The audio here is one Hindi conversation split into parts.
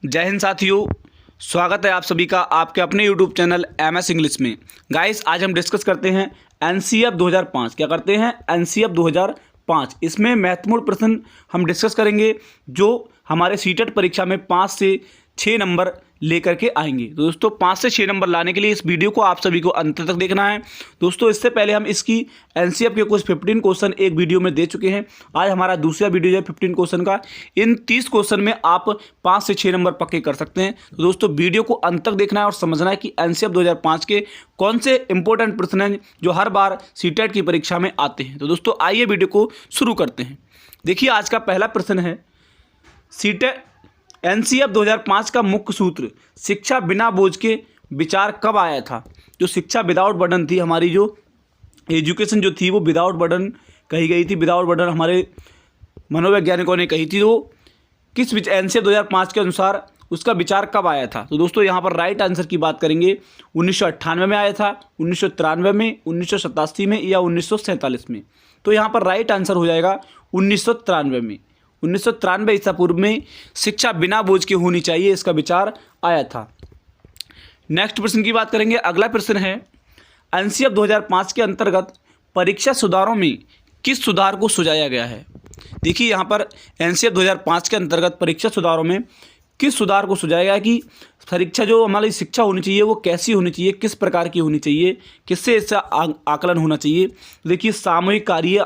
जय हिंद साथियों, स्वागत है आप सभी का आपके अपने YouTube चैनल MS इंग्लिश में। गाइस, आज हम डिस्कस करते हैं NCF 2005। क्या करते हैं? NCF 2005। इसमें महत्वपूर्ण प्रश्न हम डिस्कस करेंगे जो हमारे सीटेट परीक्षा में 5 से 6 नंबर लेकर के आएंगे। तो दोस्तों, 5 से 6 नंबर लाने के लिए इस वीडियो को आप सभी को अंत तक देखना है। दोस्तों, इससे पहले हम इसकी NCF के कुछ 15 क्वेश्चन एक वीडियो में दे चुके हैं। आज हमारा दूसरा वीडियो है 15 क्वेश्चन का। इन 30 क्वेश्चन में आप 5 से 6 नंबर पक्के कर सकते हैं। तो दोस्तों, वीडियो को अंत तक देखना है और समझना है कि NCF 2005 के कौन से इंपॉर्टेंट प्रश्न हैं जो हर बार सीटेट की परीक्षा में आते हैं। तो दोस्तों, आइए वीडियो को शुरू करते हैं। देखिए, आज का पहला प्रश्न है, सीटेट NCF 2005 का मुख्य सूत्र शिक्षा बिना बोझ के विचार कब आया था? जो शिक्षा विदाउट बर्डन थी, हमारी जो एजुकेशन जो थी वो विदाउट बर्डन कही गई थी। विदाउट बर्डन हमारे मनोवैज्ञानिकों ने कही थी। तो किस NCF 2005 के अनुसार उसका विचार कब आया था? तो दोस्तों, यहाँ पर राइट आंसर की बात करेंगे 1998 में आया था, 1993 में, 1987 में या 1947 में। तो यहाँ पर राइट आंसर हो जाएगा 1993 में। 1993 ईसा पूर्व में शिक्षा बिना बोझ के होनी चाहिए, इसका विचार आया था। नेक्स्ट प्रश्न की बात करेंगे। अगला प्रश्न है, NCF 2005 के अंतर्गत परीक्षा सुधारों में किस सुधार को सुझाया गया है? देखिए, यहाँ पर NCF 2005 के अंतर्गत परीक्षा सुधारों में किस सुधार को सुझाया गया कि परीक्षा जो हमारी शिक्षा होनी चाहिए वो कैसी होनी चाहिए, किस प्रकार की होनी चाहिए, किससे इसका आकलन होना चाहिए। देखिए, सामूहिक कार्य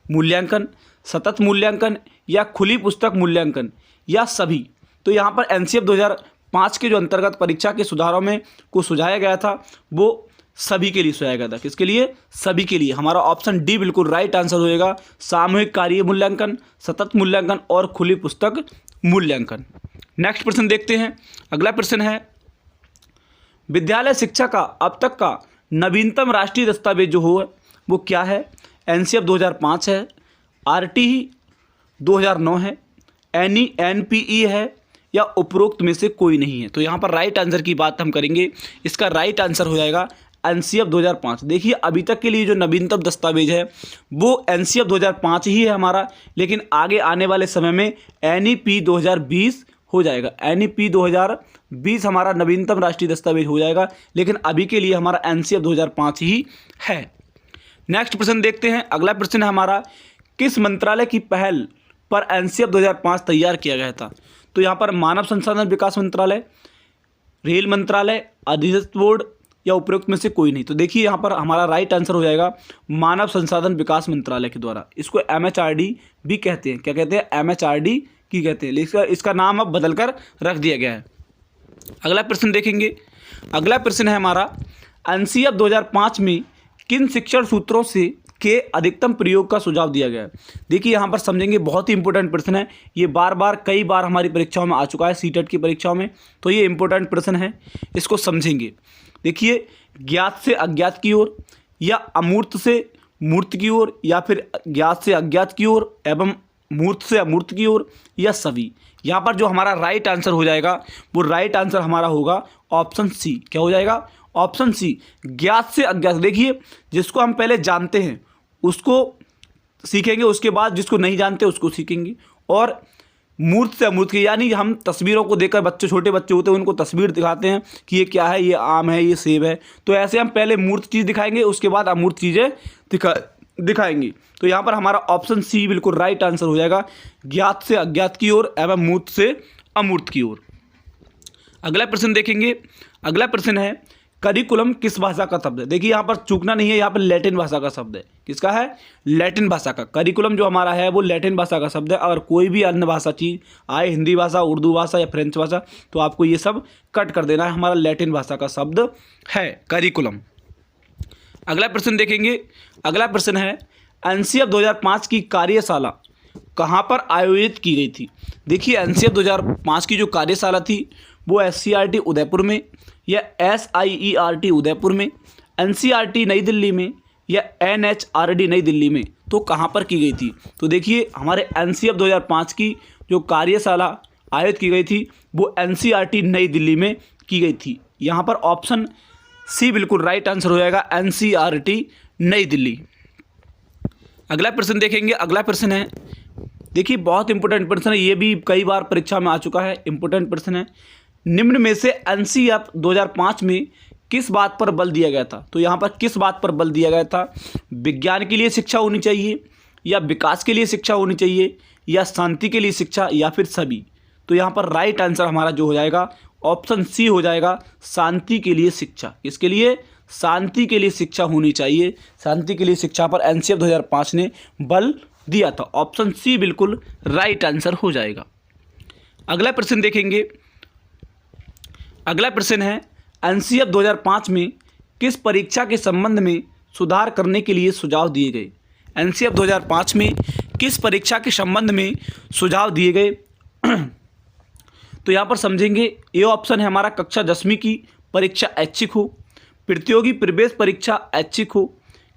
मूल्यांकन, सतत मूल्यांकन या खुली पुस्तक मूल्यांकन या सभी। तो यहाँ पर NCF 2005 के जो अंतर्गत परीक्षा के सुधारों में को सुझाया गया था वो सभी के लिए सुझाया गया था। किसके लिए? सभी के लिए। हमारा ऑप्शन डी बिल्कुल राइट आंसर होएगा। सामूहिक कार्य मूल्यांकन, सतत मूल्यांकन और खुली पुस्तक मूल्यांकन। नेक्स्ट प्रश्न देखते हैं। अगला प्रश्न है, विद्यालय शिक्षा का अब तक का नवीनतम राष्ट्रीय दस्तावेज जो हो वो क्या है? NCF 2005 है, RTE 2009 है, NPE है या उपरोक्त में से कोई नहीं है। तो यहाँ पर राइट आंसर की बात हम करेंगे। इसका राइट आंसर हो जाएगा NCF 2005। देखिए, अभी तक के लिए जो नवीनतम दस्तावेज है वो NCF 2005 ही है हमारा, लेकिन आगे आने वाले समय में NEP 2020 हो जाएगा। NEP 2020 हमारा नवीनतम राष्ट्रीय दस्तावेज हो जाएगा, लेकिन अभी के लिए हमारा NCF 2005 ही है। नेक्स्ट प्रश्न देखते हैं। अगला प्रश्न है हमारा, किस मंत्रालय की पहल पर NCF 2005 तैयार किया गया था? तो यहाँ पर मानव संसाधन विकास मंत्रालय, रेल मंत्रालय, अधिस्थ बोर्ड या उपरोक्त में से कोई नहीं। तो देखिए, यहाँ पर हमारा राइट आंसर हो जाएगा मानव संसाधन विकास मंत्रालय के द्वारा। इसको MHRD भी कहते हैं। क्या कहते हैं? MHRD की कहते हैं, लेकिन इसका नाम अब बदल कर रख दिया गया है। अगला प्रश्न देखेंगे। अगला प्रश्न है हमारा, NCF 2005 में किन शिक्षण सूत्रों से के अधिकतम प्रयोग का सुझाव दिया गया है? देखिए, यहाँ पर समझेंगे, बहुत ही इंपॉर्टेंट प्रश्न है ये। कई बार हमारी परीक्षाओं में आ चुका है, सीटेट की परीक्षाओं में। तो ये इंपॉर्टेंट प्रश्न है, इसको समझेंगे। देखिए, ज्ञात से अज्ञात की ओर या अमूर्त से मूर्त की ओर या फिर ज्ञात से अज्ञात की ओर एवं मूर्त से अमूर्त की ओर या सभी। यहाँ पर जो हमारा राइट आंसर हो जाएगा वो राइट आंसर हमारा होगा ऑप्शन सी। क्या हो जाएगा? ऑप्शन सी, ज्ञात से अज्ञात। देखिए, जिसको हम पहले जानते हैं उसको सीखेंगे, उसके बाद जिसको नहीं जानते उसको सीखेंगे। और मूर्त से अमूर्त की, यानी हम तस्वीरों को देखकर, छोटे बच्चे होते हैं उनको तस्वीर दिखाते हैं कि ये क्या है, ये आम है, ये सेब है। तो ऐसे हम पहले मूर्त चीज़ दिखाएंगे, उसके बाद अमूर्त चीज़ें दिखाएंगे। तो यहाँ पर हमारा ऑप्शन सी बिल्कुल राइट आंसर हो जाएगा, ज्ञात से अज्ञात की ओर एवं मूर्त से अमूर्त की ओर। अगला प्रश्न देखेंगे। अगला प्रश्न है, करिकुलम किस भाषा का शब्द है? देखिए, यहाँ पर चूकना नहीं है, यहाँ पर लैटिन भाषा का शब्द है। किसका है? लैटिन भाषा का। करिकुलम जो हमारा है वो लैटिन भाषा का शब्द है। अगर कोई भी अन्य भाषा चीज़ आए, हिंदी भाषा, उर्दू भाषा या फ्रेंच भाषा, तो आपको ये सब कट कर देना है। हमारा लैटिन भाषा का शब्द है करिकुलम। अगला प्रश्न देखेंगे। अगला प्रश्न है, NCF 2005 की कार्यशाला कहाँ पर आयोजित की गई थी? देखिए, NCF 2005 की जो कार्यशाला थी वो SCRT उदयपुर में या SIERT उदयपुर में, NCRT नई दिल्ली में या NHRD नई दिल्ली में। तो कहाँ पर की गई थी? तो देखिए, हमारे NCF 2005 की जो कार्यशाला आयोजित की गई थी वो NCRT नई दिल्ली में की गई थी। यहाँ पर ऑप्शन सी बिल्कुल राइट आंसर हो जाएगा, NCRT नई दिल्ली। अगला प्रश्न देखेंगे। अगला प्रश्न है, देखिए बहुत इंपॉर्टेंट प्रश्न है, ये भी कई बार परीक्षा में आ चुका है, इंपॉर्टेंट प्रश्न है। निम्न में से एनसीईआरटी 2005 में किस बात पर बल दिया गया था? तो यहाँ पर किस बात पर बल दिया गया था? विज्ञान के लिए शिक्षा होनी चाहिए, या विकास के लिए शिक्षा होनी चाहिए, या शांति के लिए शिक्षा, या फिर सभी? तो यहाँ पर राइट आंसर हमारा जो हो जाएगा ऑप्शन सी हो जाएगा, शांति के लिए शिक्षा। इसके लिए शांति के लिए शिक्षा होनी चाहिए, शांति के लिए शिक्षा पर एनसीईआरटी 2005 ने बल दिया था। ऑप्शन सी बिल्कुल राइट आंसर हो जाएगा। अगला प्रश्न देखेंगे। अगला प्रश्न है एनसीईआरटी 2005 में किस परीक्षा के संबंध में सुधार करने के लिए सुझाव दिए गए? एनसीईआरटी 2005 में किस परीक्षा के संबंध में सुझाव दिए गए? तो यहाँ पर समझेंगे, ये ऑप्शन है हमारा कक्षा 10वीं की परीक्षा ऐच्छिक हो, प्रतियोगी प्रवेश परीक्षा ऐच्छिक हो,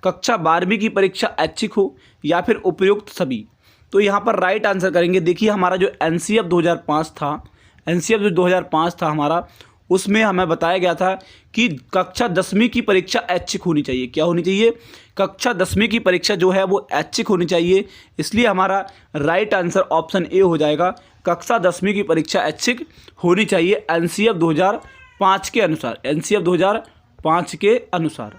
कक्षा 12वीं की परीक्षा ऐच्छिक हो, या फिर उपयुक्त सभी। तो यहाँ पर राइट आंसर करेंगे। देखिए हमारा जो एनसीईआरटी 2005 था, एनसीईआरटी जो 2005 था हमारा, उसमें हमें बताया गया था कि कक्षा 10वीं की परीक्षा ऐच्छिक होनी चाहिए। क्या होनी चाहिए? कक्षा 10वीं की परीक्षा जो है वो ऐच्छिक होनी चाहिए। इसलिए हमारा राइट आंसर ऑप्शन ए हो जाएगा, कक्षा 10वीं की परीक्षा ऐच्छिक होनी चाहिए एनसीईआरटी 2005 के अनुसार, एनसीईआरटी 2005 के अनुसार।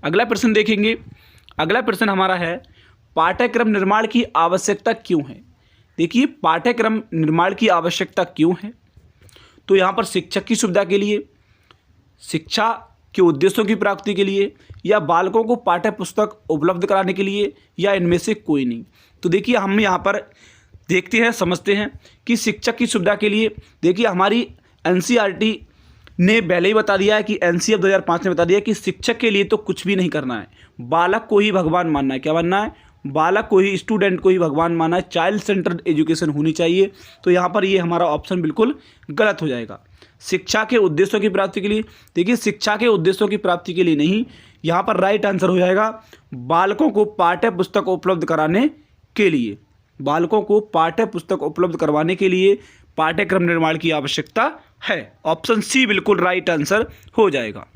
अगला प्रश्न देखेंगे। अगला प्रश्न हमारा है पाठ्यक्रम निर्माण की आवश्यकता क्यों है? देखिए पाठ्यक्रम निर्माण की आवश्यकता क्यों है? तो यहाँ पर शिक्षक की सुविधा के लिए, शिक्षा के उद्देश्यों की प्राप्ति के लिए, या बालकों को पाठ्य पुस्तक उपलब्ध कराने के लिए, या इनमें से कोई नहीं। तो देखिए हम यहाँ पर देखते हैं, समझते हैं कि शिक्षक की सुविधा के लिए। देखिए हमारी एनसीईआरटी ने पहले ही बता दिया है कि एनसीईआरटी 2005 ने बता दिया कि शिक्षक के लिए तो कुछ भी नहीं करना है, बालक को ही भगवान मानना है। क्या मानना है? बालक को ही, स्टूडेंट को ही भगवान माना है, चाइल्ड सेंटर्ड एजुकेशन होनी चाहिए। तो यहाँ पर ये हमारा ऑप्शन बिल्कुल गलत हो जाएगा। शिक्षा के उद्देश्यों की प्राप्ति के लिए, देखिए शिक्षा के उद्देश्यों की प्राप्ति के लिए नहीं, यहाँ पर राइट आंसर हो जाएगा बालकों को पाठ्य पुस्तक उपलब्ध कराने के लिए। बालकों को पाठ्य पुस्तक उपलब्ध करवाने के लिए पाठ्यक्रम निर्माण की आवश्यकता है। ऑप्शन सी बिल्कुल राइट आंसर हो जाएगा।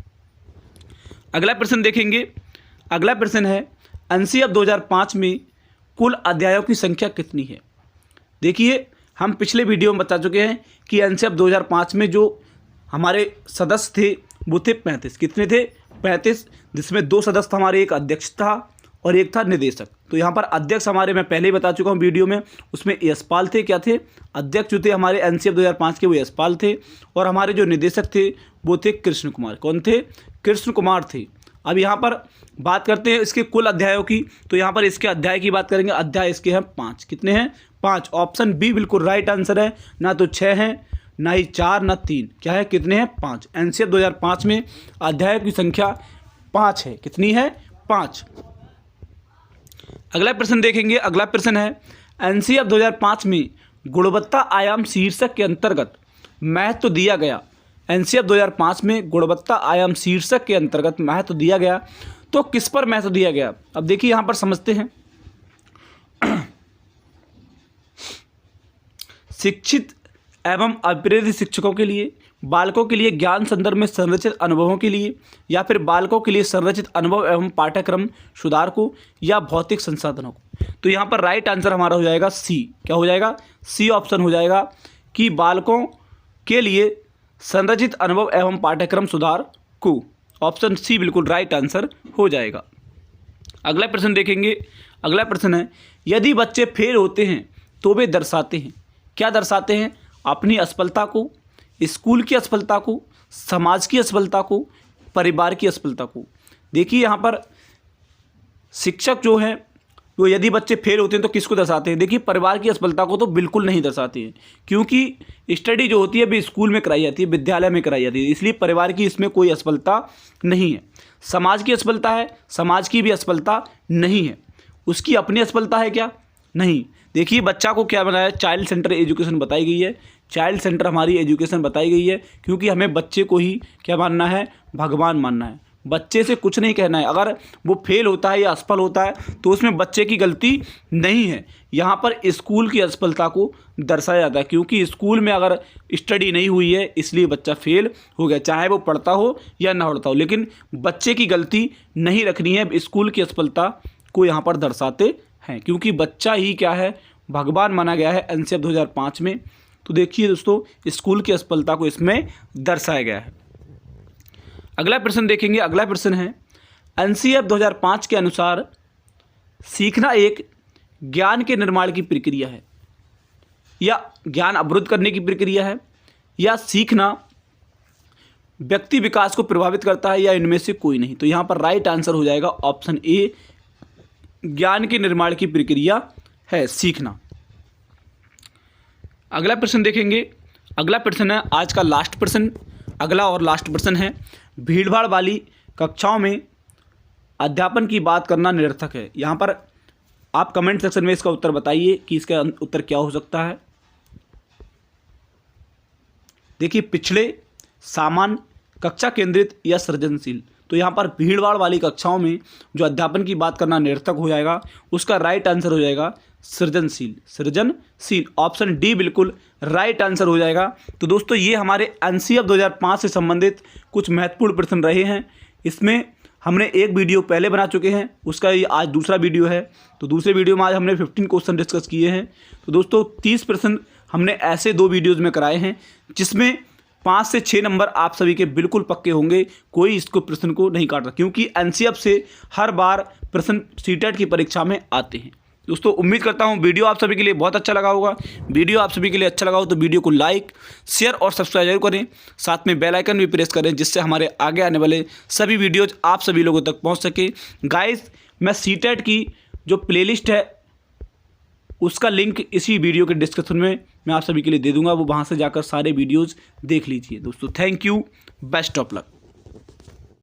अगला प्रश्न देखेंगे। अगला प्रश्न है एनसीईआरटी 2005 में कुल अध्यायों की संख्या कितनी है? देखिए हम पिछले वीडियो में बता चुके हैं कि एनसीईआरटी 2005 में जो हमारे सदस्य थे वो थे 35। कितने थे? 35, जिसमें 2 सदस्य हमारे, एक अध्यक्ष था और एक था निदेशक। तो यहाँ पर अध्यक्ष हमारे मैं पहले ही बता चुका हूँ वीडियो में, उसमें यशपाल थे। क्या थे? अध्यक्ष जो थे हमारे एनसीईआरटी 2005 के वो यशपाल थे, और हमारे जो निदेशक थे वो थे कृष्ण कुमार। कौन थे? कृष्ण कुमार थे। अब यहाँ पर बात करते हैं इसके कुल अध्यायों की। तो यहाँ पर इसके अध्याय की बात करेंगे। अध्याय इसके हैं 5। कितने हैं? 5। ऑप्शन बी बिल्कुल राइट आंसर है। ना तो 6 हैं, ना ही 4, ना 3। क्या है? कितने हैं? 5। एनसीईआरटी 2005 में अध्यायों की संख्या 5 है। कितनी है? 5। अगला प्रश्न देखेंगे। अगला प्रश्न है एनसीईआरटी 2005 में गुणवत्ता आयाम शीर्षक के अंतर्गत महत्व दिया गया। एनसीईआरटी 2005 में गुणवत्ता आयाम शीर्षक के अंतर्गत महत्व दिया गया, तो किस पर महत्व दिया गया? अब देखिए यहाँ पर समझते हैं। शिक्षित एवं अप्रेरित शिक्षकों के लिए, बालकों के लिए ज्ञान संदर्भ में संरचित अनुभवों के लिए, या फिर बालकों के लिए संरचित अनुभव एवं पाठ्यक्रम सुधार को, या भौतिक संसाधनों को। तो यहाँ पर राइट आंसर हमारा हो जाएगा सी। क्या हो जाएगा? सी ऑप्शन हो जाएगा कि बालकों के लिए संरचित अनुभव एवं पाठ्यक्रम सुधार को। ऑप्शन सी बिल्कुल राइट आंसर हो जाएगा। अगला प्रश्न देखेंगे। अगला प्रश्न है यदि बच्चे फेल होते हैं तो वे दर्शाते हैं, क्या दर्शाते हैं? अपनी असफलता को, स्कूल की असफलता को, समाज की असफलता को, परिवार की असफलता को। देखिए यहाँ पर शिक्षक जो है वो यदि बच्चे फेल होते हैं तो किसको दर्शाते हैं? देखिए परिवार की असफलता को तो बिल्कुल नहीं दर्शाते हैं, क्योंकि स्टडी जो होती है अभी स्कूल में कराई जाती है, विद्यालय में कराई जाती है, इसलिए परिवार की इसमें कोई असफलता नहीं है। समाज की असफलता है, समाज की भी असफलता नहीं है। उसकी अपनी असफलता है क्या? नहीं। देखिए बच्चा को क्या बनाया? चाइल्ड सेंटर एजुकेशन बताई गई है। चाइल्ड सेंटर हमारी एजुकेशन बताई गई है, क्योंकि हमें बच्चे को ही क्या मानना है? भगवान मानना है। बच्चे से कुछ नहीं कहना है। अगर वो फेल होता है या असफल होता है तो उसमें बच्चे की गलती नहीं है। यहाँ पर स्कूल की असफलता को दर्शाया जाता है, क्योंकि स्कूल में अगर स्टडी नहीं हुई है इसलिए बच्चा फेल हो गया, चाहे वो पढ़ता हो या ना पढ़ता हो। लेकिन बच्चे की गलती नहीं रखनी है, स्कूल की असफलता को यहाँ पर दर्शाते हैं, क्योंकि बच्चा ही क्या है? भगवान माना गया है एनसीएफ 2005 में। तो देखिए दोस्तों, स्कूल की असफलता को इसमें दर्शाया गया है। अगला प्रश्न देखेंगे। अगला प्रश्न है, एनसीएफ 2005 के अनुसार सीखना एक ज्ञान के निर्माण की प्रक्रिया है, या ज्ञान अवरुद्ध करने की प्रक्रिया है, या सीखना व्यक्ति विकास को प्रभावित करता है, या इनमें से कोई नहीं। तो यहाँ पर राइट आंसर हो जाएगा ऑप्शन ए, ज्ञान के निर्माण की प्रक्रिया है सीखना। अगला प्रश्न देखेंगे। अगला प्रश्न है आज का लास्ट प्रश्न। अगला और लास्ट प्रश्न है, भीड़भाड़ वाली कक्षाओं में अध्यापन की बात करना निरर्थक है। यहाँ पर आप कमेंट सेक्शन में इसका उत्तर बताइए कि इसका उत्तर क्या हो सकता है। देखिए, पिछड़े, सामान्य, कक्षा केंद्रित या सृजनशील। तो यहाँ पर भीड़भाड़ वाली कक्षाओं में जो अध्यापन की बात करना निरर्थक हो जाएगा, उसका राइट आंसर हो जाएगा सृजनशील। सृजनशील, ऑप्शन डी बिल्कुल राइट आंसर हो जाएगा। तो दोस्तों, ये हमारे एनसीएफ 2005 से संबंधित कुछ महत्वपूर्ण प्रश्न रहे हैं। इसमें हमने एक वीडियो पहले बना चुके हैं, उसका ये आज दूसरा वीडियो है। तो दूसरे वीडियो में आज हमने 15 क्वेश्चन डिस्कस किए हैं। तो दोस्तों, 30 प्रश्न हमने ऐसे 2 वीडियोज़ में कराए हैं, जिसमें 5 से 6 नंबर आप सभी के बिल्कुल पक्के होंगे। कोई इसको प्रश्न को नहीं काटता, क्योंकि एनसीएफ से हर बार प्रश्न सीटेट की परीक्षा में आते हैं। दोस्तों, उम्मीद करता हूँ वीडियो आप सभी के लिए बहुत अच्छा लगा होगा। वीडियो आप सभी के लिए अच्छा लगा हो तो वीडियो को लाइक, शेयर और सब्सक्राइब जरूर करें। साथ में बेल आइकन भी प्रेस करें, जिससे हमारे आगे आने वाले सभी वीडियोज आप सभी लोगों तक पहुँच सके। गाइस, मैं सीटेट की जो प्लेलिस्ट है उसका लिंक इसी वीडियो के डिस्क्रिप्शन में मैं आप सभी के लिए दे दूंगा। वो वहाँ से जाकर सारे वीडियोज़ देख लीजिए। दोस्तों, thank you, best of luck.